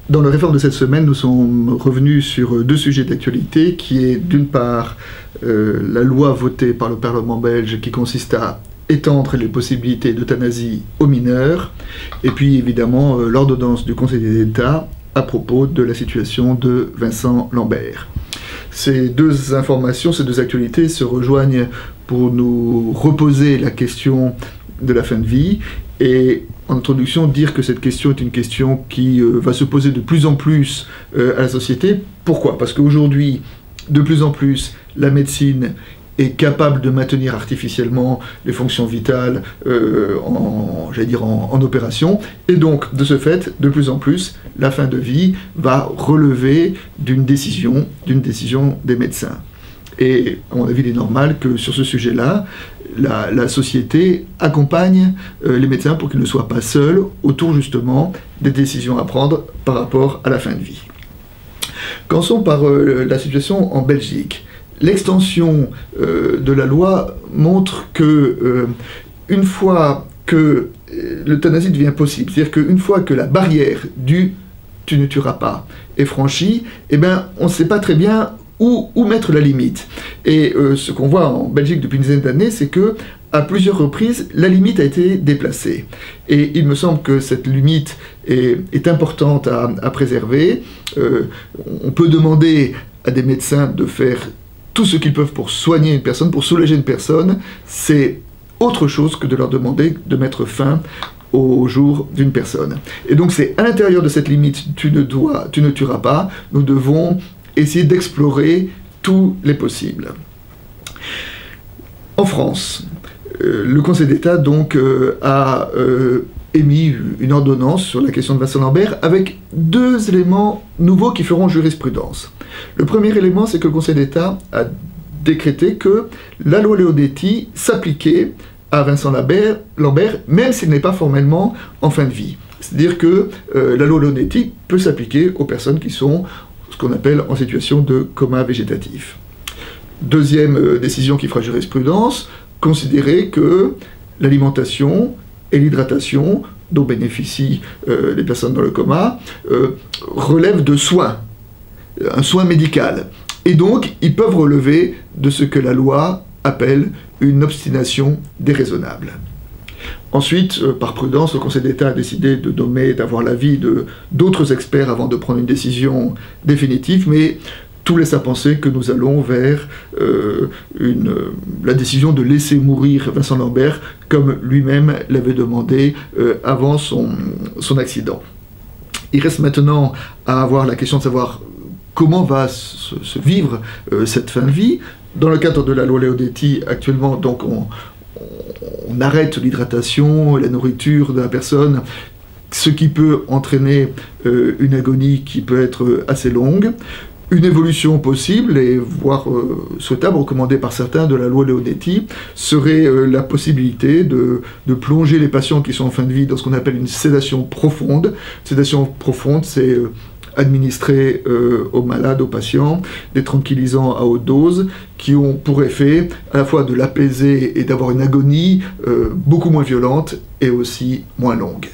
Dans la réforme de cette semaine, nous sommes revenus sur deux sujets d'actualité, qui est d'une part la loi votée par le Parlement belge qui consiste à étendre les possibilités d'euthanasie aux mineurs, et puis évidemment l'ordonnance du Conseil d'État à propos de la situation de Vincent Lambert. Ces deux informations, ces deux actualités se rejoignent pour nous reposer la question de la fin de vie et en introduction dire que cette question est une question qui va se poser de plus en plus à la société. Pourquoi? Parce qu'aujourd'hui, de plus en plus, la médecine est capable de maintenir artificiellement les fonctions vitales en opération, et donc, de ce fait, de plus en plus, la fin de vie va relever d'une décision des médecins. Et, à mon avis, il est normal que sur ce sujet-là, la société accompagne les médecins pour qu'ils ne soient pas seuls autour, justement, des décisions à prendre par rapport à la fin de vie. Commençons par la situation en Belgique. L'extension de la loi montre que, une fois que l'euthanasie devient possible, c'est-à-dire qu'une fois que la barrière du « tu ne tueras pas » est franchie, eh bien, on ne sait pas très bien où mettre la limite. Et ce qu'on voit en Belgique depuis une dizaine d'années, c'est que à plusieurs reprises, la limite a été déplacée. Et il me semble que cette limite est importante à préserver. On peut demander à des médecins de faire tout ce qu'ils peuvent pour soigner une personne, pour soulager une personne. C'est autre chose que de leur demander de mettre fin au jour d'une personne. Et donc c'est à l'intérieur de cette limite, tu ne tueras pas, nous devons essayer d'explorer tous les possibles. En France, le Conseil d'État donc a émis une ordonnance sur la question de Vincent Lambert avec deux éléments nouveaux qui feront jurisprudence. Le premier élément, c'est que le Conseil d'État a décrété que la loi Leonetti s'appliquait à Vincent Lambert, même s'il n'est pas formellement en fin de vie. C'est-à-dire que la loi Leonetti peut s'appliquer aux personnes qui sont ce qu'on appelle en situation de coma végétatif. Deuxième décision qui fera jurisprudence, considérer que l'alimentation et l'hydratation dont bénéficient les personnes dans le coma relèvent de soins, un soin médical. Et donc, ils peuvent relever de ce que la loi appelle une obstination déraisonnable. Ensuite, par prudence, le Conseil d'État a décidé d'avoir l'avis d'autres experts avant de prendre une décision définitive, mais tout laisse à penser que nous allons vers la décision de laisser mourir Vincent Lambert, comme lui-même l'avait demandé avant son accident. Il reste maintenant à avoir la question de savoir comment va se vivre cette fin de vie. Dans le cadre de la loi Leonetti, actuellement, donc, on arrête l'hydratation, la nourriture de la personne, ce qui peut entraîner une agonie qui peut être assez longue. Une évolution possible, et voire souhaitable, recommandée par certains de la loi Leonetti, serait la possibilité de plonger les patients qui sont en fin de vie dans ce qu'on appelle une sédation profonde. Sédation profonde, c'est administrer aux malades, aux patients, des tranquillisants à haute dose qui ont pour effet à la fois de l'apaiser et d'avoir une agonie beaucoup moins violente et aussi moins longue.